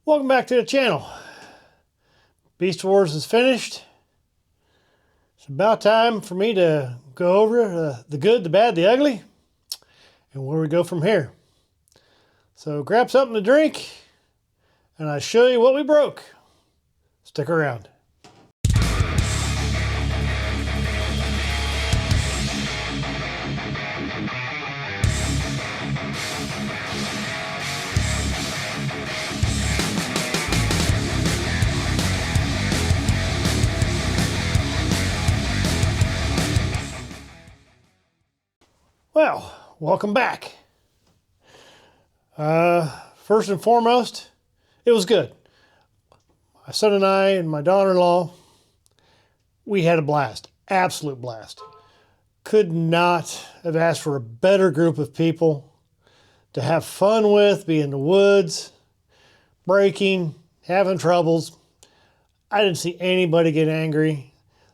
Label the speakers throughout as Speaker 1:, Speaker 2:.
Speaker 1: Welcome back to the channel. Beast Wars is finished. It's about time for me to go over the good, the bad, the ugly, and where we go from here. So grab something to drink, and I'll show you what we broke. Stick around. Well, welcome back. First and foremost, it was good. My son and I and my daughter-in-law, we had a blast, absolute blast. Could not have asked for a better group of people to have fun with, be in the woods, breaking, having troubles. I didn't see anybody get angry.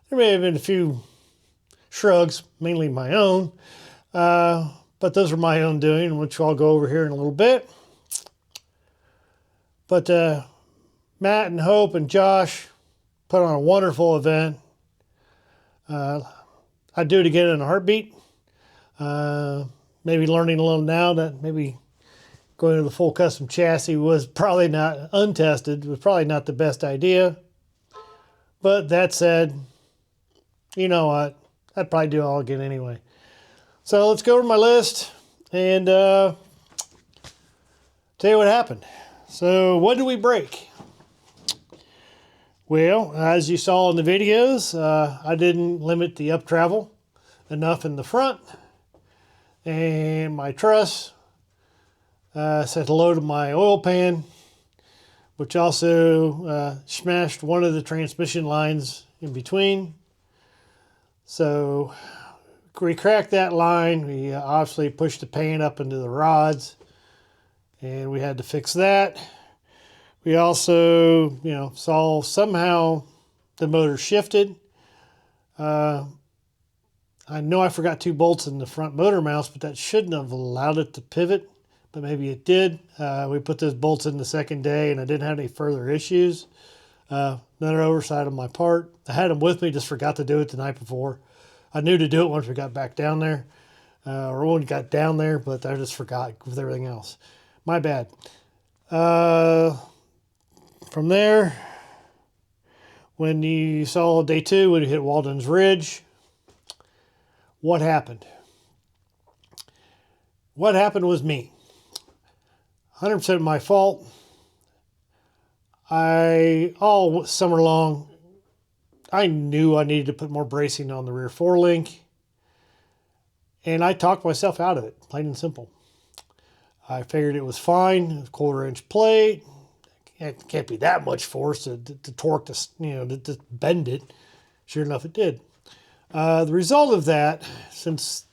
Speaker 1: There may have been a few shrugs, mainly my own. But those are my own doing, which I'll go over here in a little bit. But Matt and Hope and Josh put on a wonderful event. I'd do it again in a heartbeat. Maybe learning a little now that maybe going to the full custom chassis was probably not untested, was probably not the best idea. But that said, you know what? I'd probably do it all again anyway. So let's go over my list and tell you what happened. So what did we break? Well, as you saw in the videos, I didn't limit the up travel enough in the front. And my truss said hello to my oil pan, which also smashed one of the transmission lines in between. So we cracked that line. We obviously pushed the pan up into the rods, and we had to fix that. We also, saw somehow the motor shifted. I know I forgot 2 bolts in the front motor mounts, but that shouldn't have allowed it to pivot, but maybe it did. We put those bolts in the second day, and I didn't have any further issues. Another oversight on my part. I had them with me, just forgot to do it the night before. I knew to do it once we got back down there, or when we got down there, but I just forgot with everything else. My bad. From there, when you saw day 2, when you hit Walden's Ridge, what happened? What happened was me. 100% my fault. All summer long, I knew I needed to put more bracing on the rear forelink, and I talked myself out of it, plain and simple. I figured it was fine, a 1/4-inch plate. It can't be that much force to torque this, to bend it. Sure enough, it did. The result of that, since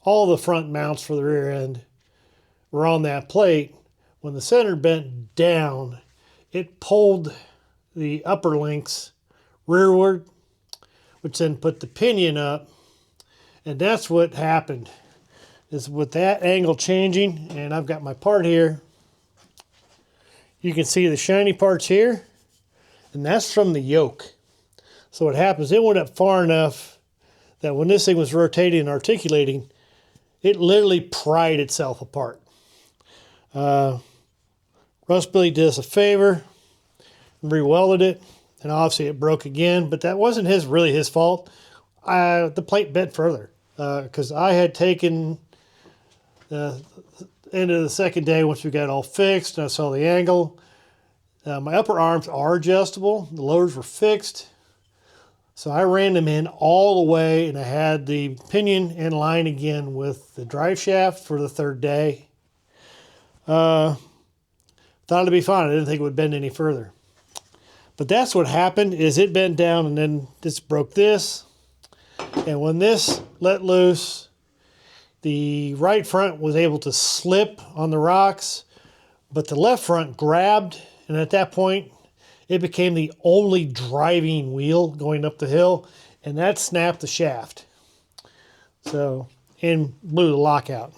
Speaker 1: all the front mounts for the rear end were on that plate, when the center bent down, it pulled the upper links rearward, which then put the pinion up. And that's what happened, is with that angle changing, and I've got my part here. You can see the shiny parts here, and that's from the yoke. So what happens, it went up far enough that when this thing was rotating and articulating, it literally pried itself apart. Rustbilly did us a favor, re-welded it, and obviously it broke again, but that wasn't really his fault. The plate bent further because I had taken the end of the second day once we got it all fixed and I saw the angle. My upper arms are adjustable. The lowers were fixed. So I ran them in all the way, and I had the pinion in line again with the drive shaft for the 3rd day. Thought it'd be fine. I didn't think it would bend any further. But that's what happened, is it bent down and then this broke this. And when this let loose, the right front was able to slip on the rocks, but the left front grabbed, and at that point, it became the only driving wheel going up the hill, and that snapped the shaft. So, and blew the lockout.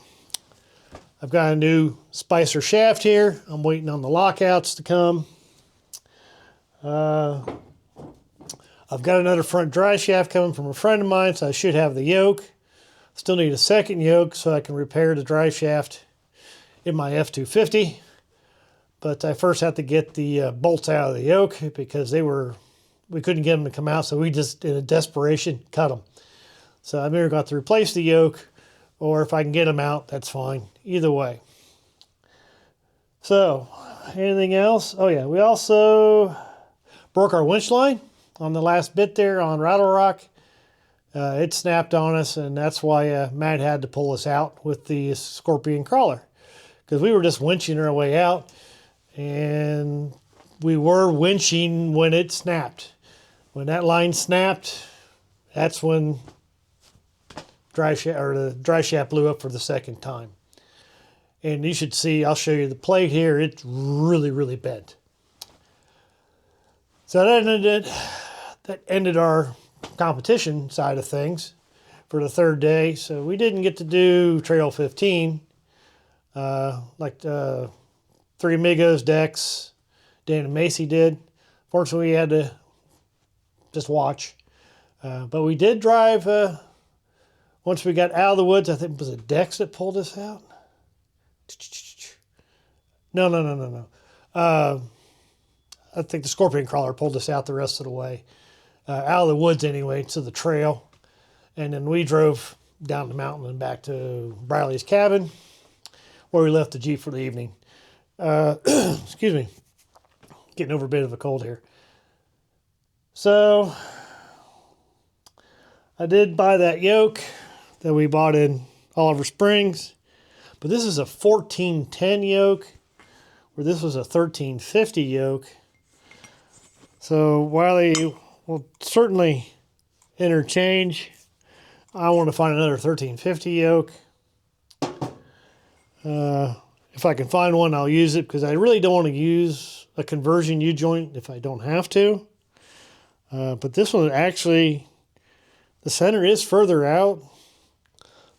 Speaker 1: I've got a new Spicer shaft here. I'm waiting on the lockouts to come. I've got another front dry shaft coming from a friend of mine, so I should have the yoke. Still need a second yoke so I can repair the dry shaft in my F250. But I first have to get the bolts out of the yoke because we couldn't get them to come out, so we just, in a desperation, cut them. So I've either got to replace the yoke, or if I can get them out, that's fine. Either way. So, anything else? Oh yeah, we also broke our winch line on the last bit there on Rattle Rock. It snapped on us, and that's why Matt had to pull us out with the Scorpion crawler, because we were just winching our way out, and we were winching when it snapped. When that line snapped, that's when the dry shaft blew up for the second time. And you should see, I'll show you the plate here. It's really, really bent. So that ended our competition side of things for the third day. So we didn't get to do Trail 15 like Three Amigos, Dex, Dan and Macy did. Fortunately, we had to just watch. But we did drive, once we got out of the woods, I think it was a Dex that pulled us out. No. I think the Scorpion crawler pulled us out the rest of the way. Out of the woods anyway, to the trail. And then we drove down the mountain and back to Briley's cabin, where we left the Jeep for the evening. Excuse me. Getting over a bit of a cold here. So, I did buy that yoke that we bought in Oliver Springs. But this is a 1410 yoke, where this was a 1350 yoke. So while they will certainly interchange, I want to find another 1350 yoke. If I can find one, I'll use it, because I really don't want to use a conversion U-joint if I don't have to. But this one actually, the center is further out,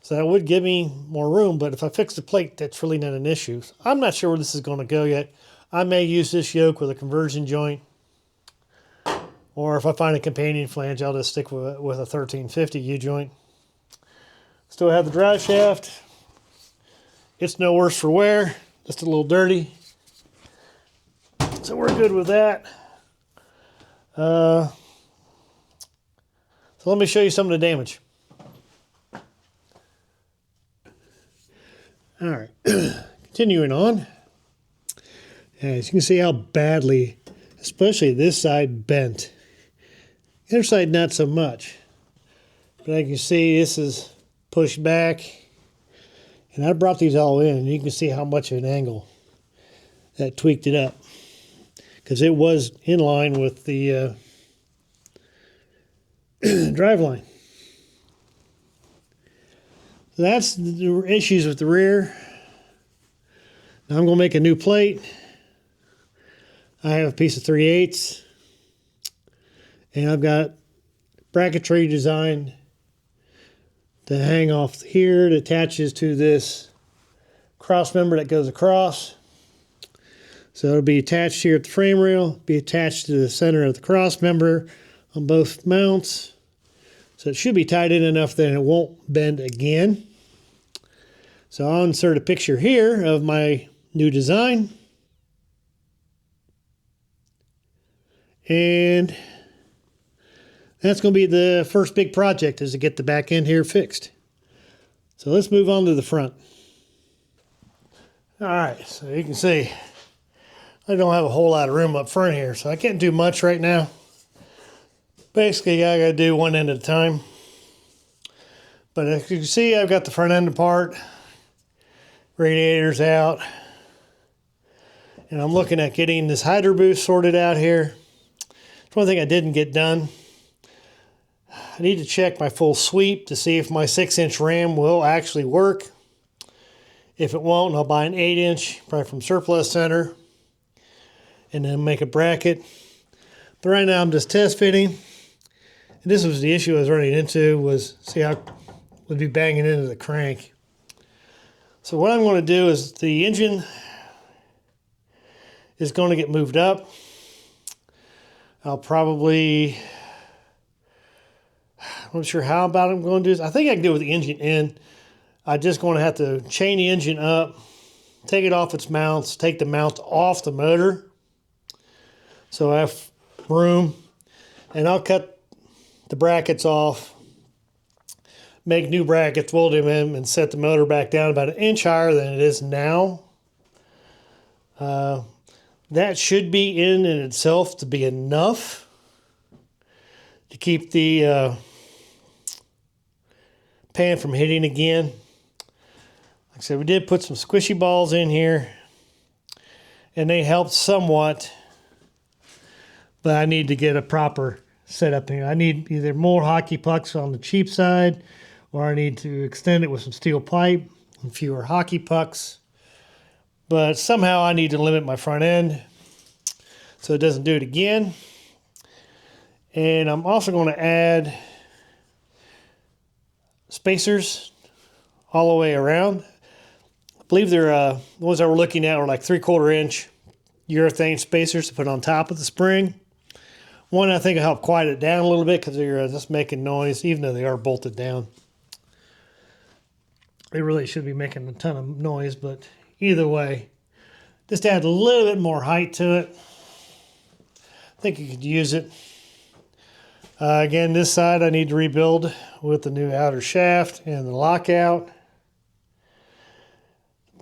Speaker 1: so that would give me more room. But if I fix the plate, that's really not an issue. I'm not sure where this is going to go yet. I may use this yoke with a conversion joint. Or if I find a companion flange, I'll just stick with a 1350 U-joint. Still have the drive shaft. It's no worse for wear, just a little dirty. So we're good with that. So let me show you some of the damage. All right, continuing on. As you can see how badly, especially this side, bent. The other side, not so much. But as you can see, this is pushed back. And I brought these all in, and you can see how much of an angle that tweaked it up. Because it was in line with the drive line. So that's the issues with the rear. Now I'm going to make a new plate. I have a piece of 3/8. And I've got bracketry designed to hang off here. It attaches to this cross member that goes across. So it'll be attached here at the frame rail, be attached to the center of the cross member on both mounts. So it should be tied in enough that it won't bend again. So I'll insert a picture here of my new design. And that's going to be the first big project, is to get the back end here fixed. So let's move on to the front. All right, so you can see I don't have a whole lot of room up front here, so I can't do much right now. Basically, I got to do one end at a time. But as you can see, I've got the front end apart, radiators out, and I'm looking at getting this hydro boost sorted out here. It's one thing I didn't get done. I need to check my full sweep to see if my 6-inch ram will actually work. If it won't, I'll buy an 8-inch, probably from Surplus Center, and then make a bracket. But right now I'm just test fitting. And this was the issue I was running into, was see how it would be banging into the crank. So what I'm going to do is the engine is going to get moved up. I'll probably, I'm not sure how about I'm going to do this. I think I can do it with the engine in. I'm just going to have to chain the engine up, take it off its mounts, take the mount off the motor. So I have room, and I'll cut the brackets off, make new brackets, weld them in, and set the motor back down about 1 inch higher than it is now. That should be in itself to be enough to keep the pan from hitting again. Like I said, we did put some squishy balls in here, and they helped somewhat, but I need to get a proper setup here. I need either more hockey pucks on the cheap side, or I need to extend it with some steel pipe and fewer hockey pucks. But somehow I need to limit my front end so it doesn't do it again. And I'm also going to add spacers all the way around. I believe they're the ones that we're looking at were like 3/4 inch urethane spacers to put on top of the spring. One I think will help quiet it down a little bit because they're just making noise, even though they are bolted down. They really should be making a ton of noise, but either way, just add a little bit more height to it. I think you could use it. Again, this side I need to rebuild with the new outer shaft and the lockout.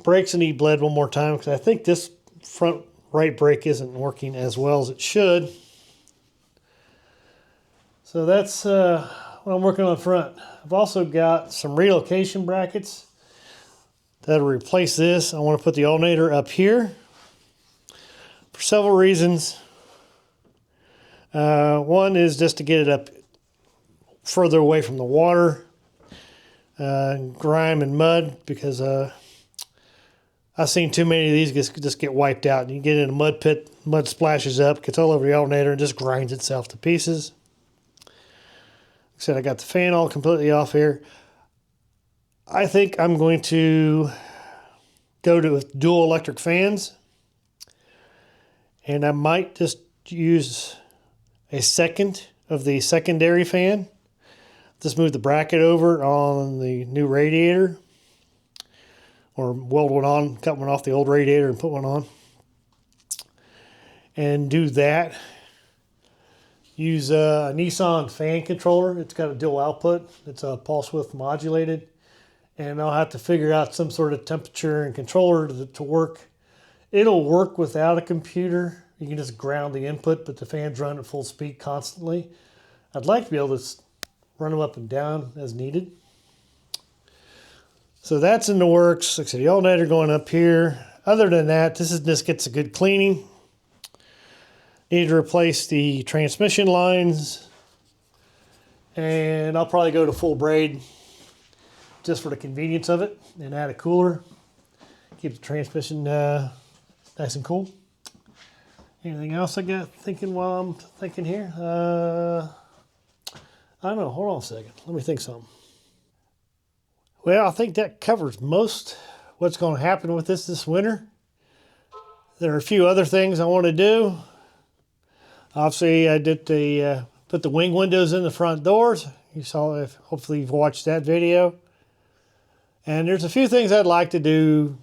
Speaker 1: Brakes need bled one more time because I think this front right brake isn't working as well as it should. So that's what I'm working on front. I've also got some relocation brackets that'll replace this. I want to put the alternator up here for several reasons. One is just to get it up further away from the water, grime and mud, because I've seen too many of these just get wiped out. You get in a mud pit, mud splashes up, gets all over the alternator, and just grinds itself to pieces. Like I said, I got the fan all completely off here. I think I'm going to go to dual electric fans, and I might just use a second of the secondary fan. Just move the bracket over on the new radiator, or weld one on, cut one off the old radiator and put one on, and do that. Use a Nissan fan controller. It's got a dual output. It's a pulse width modulated, and I'll have to figure out some sort of temperature and controller to work. It'll work without a computer. You can just ground the input, but the fans run at full speed constantly. I'd like to be able to run them up and down as needed. So that's in the works. Like I said, the alternator going up here. Other than that, this gets a good cleaning. Need to replace the transmission lines, and I'll probably go to full braid just for the convenience of it, and add a cooler. Keep the transmission nice and cool. Anything else I got thinking while I'm thinking here? I don't know. Hold on a second. Let me think something. Well, I think that covers most what's going to happen with this winter. There are a few other things I want to do. Obviously, I did put the wing windows in the front doors. You saw it. Hopefully, you've watched that video. And there's a few things I'd like to do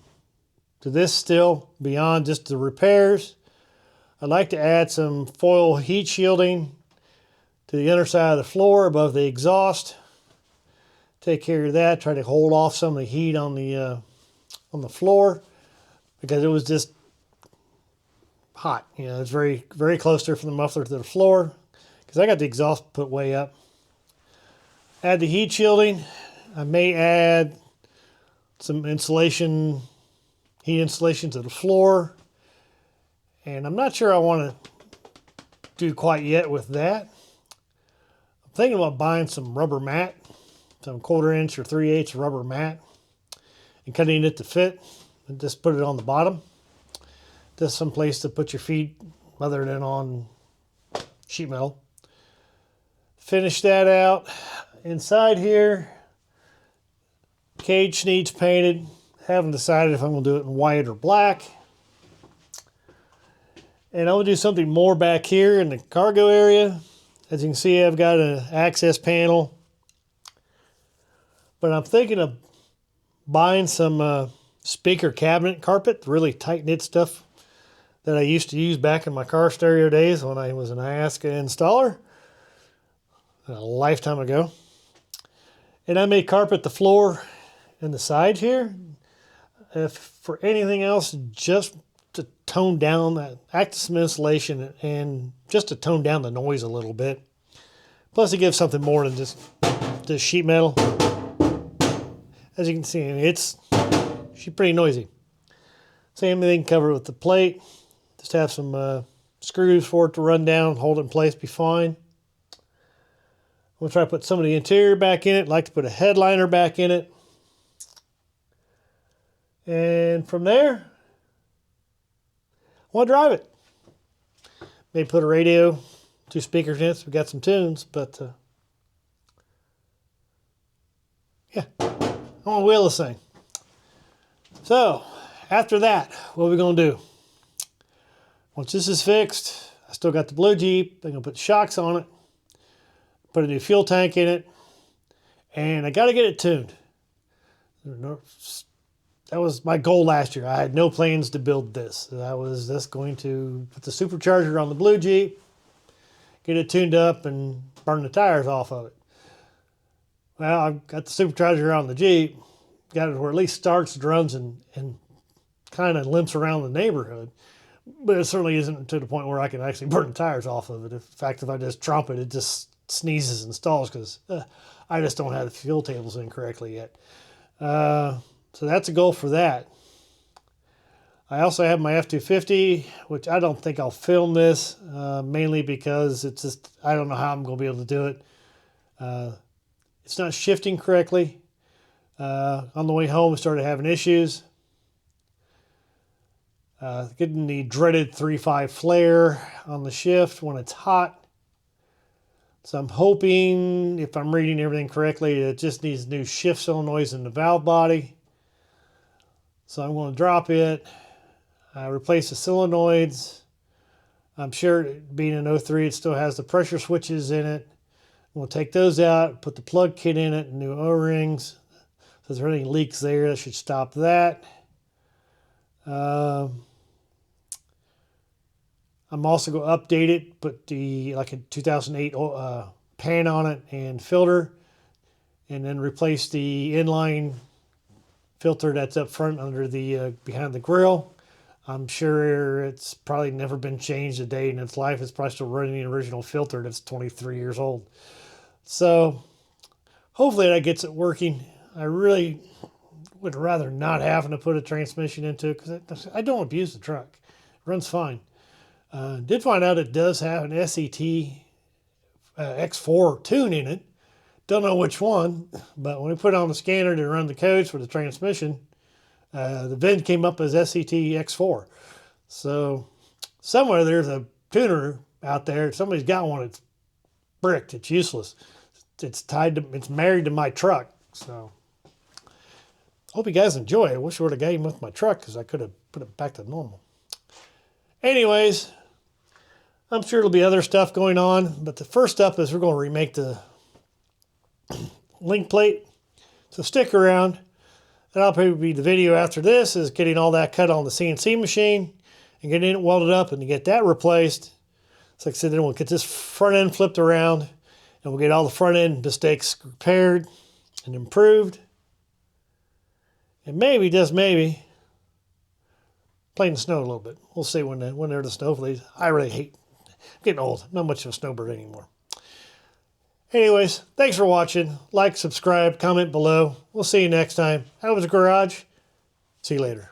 Speaker 1: to this still beyond just the repairs. I'd like to add some foil heat shielding to the underside of the floor above the exhaust. Take care of that. Try to hold off some of the heat on the floor, because it was just hot. You know, it's very, very close there from the muffler to the floor, because I got the exhaust put way up. Add the heat shielding. I may add some insulation, heat insulation to the floor, and I'm not sure I want to do quite yet with that. I'm thinking about buying some rubber mat, some 1/4 inch or 3/8 rubber mat, and cutting it to fit, and just put it on the bottom. Just some place to put your feet other than on sheet metal. Finish that out. Inside here, cage needs painted. Haven't decided if I'm going to do it in white or black. And I'm going to do something more back here in the cargo area. As you can see, I've got an access panel. But I'm thinking of buying some speaker cabinet carpet, really tight-knit stuff that I used to use back in my car stereo days when I was an Alaska installer a lifetime ago. And I may carpet the floor and the sides here. If for anything else, just to tone down that, act as some insulation and just to tone down the noise a little bit. Plus it gives something more than just sheet metal. As you can see, she's pretty noisy. Same thing, cover it with the plate. Just have some screws for it to run down, hold it in place, be fine. I'm going to try to put some of the interior back in it. I'd like to put a headliner back in it. And from there, I want to drive it. Maybe put a radio, 2 speakers in it, so we got some tunes, but yeah, I want to wheel this thing. So, after that, what are we going to do? Once this is fixed, I still got the blue Jeep. I'm going to put shocks on it, put a new fuel tank in it, and I got to get it tuned. That was my goal last year. I had no plans to build this. I was just going to put the supercharger on the blue Jeep, get it tuned up, and burn the tires off of it. Well, I've got the supercharger on the Jeep, got it where at least starts, runs, and kind of limps around the neighborhood. But it certainly isn't to the point where I can actually burn the tires off of it. In fact, if I just tromp it, it just sneezes and stalls because I just don't have the fuel tables in correctly yet. So that's a goal for that. I also have my F-250, which I don't think I'll film this, mainly because it's just, I don't know how I'm going to be able to do it. It's not shifting correctly. On the way home, I started having issues. Getting the dreaded 3.5 flare on the shift when it's hot. So I'm hoping, if I'm reading everything correctly, it just needs new shift solenoids in the valve body. So I'm going to drop it, replace the solenoids. I'm sure, being an 03, it still has the pressure switches in it. We'll take those out, put the plug kit in it, new O-rings. So if there's any leaks there, that should stop that. I'm also going to update it, put like a 2008 pan on it and filter, and then replace the inline filter that's up front under the behind the grill. I'm sure it's probably never been changed a day in its life. It's probably still running the original filter that's 23 years old. So hopefully that gets it working. I really would rather not having to put a transmission into it because I don't abuse the truck. It runs fine. Did find out it does have an SET X4 tune in it. Don't know which one, but when we put it on the scanner to run the codes for the transmission, the VIN came up as SET X4. So somewhere there's a tuner out there. Somebody's got one. It's bricked. It's useless. It's married to my truck. So hope you guys enjoy it. I wish I would have got him with my truck because I could have put it back to normal. Anyways, I'm sure there'll be other stuff going on, but the first step is we're going to remake the link plate. So stick around. That'll probably be the video after this, is getting all that cut on the CNC machine and getting it welded up and to get that replaced. So like I said, then we'll get this front end flipped around and we'll get all the front end mistakes repaired and improved. And maybe, just maybe, playing the snow a little bit. We'll see when the snow leaves. I really hate, I'm getting old. I'm not much of a snowbird anymore. Anyways, thanks for watching. Like, subscribe, comment below. We'll see you next time. Out of the garage. See you later.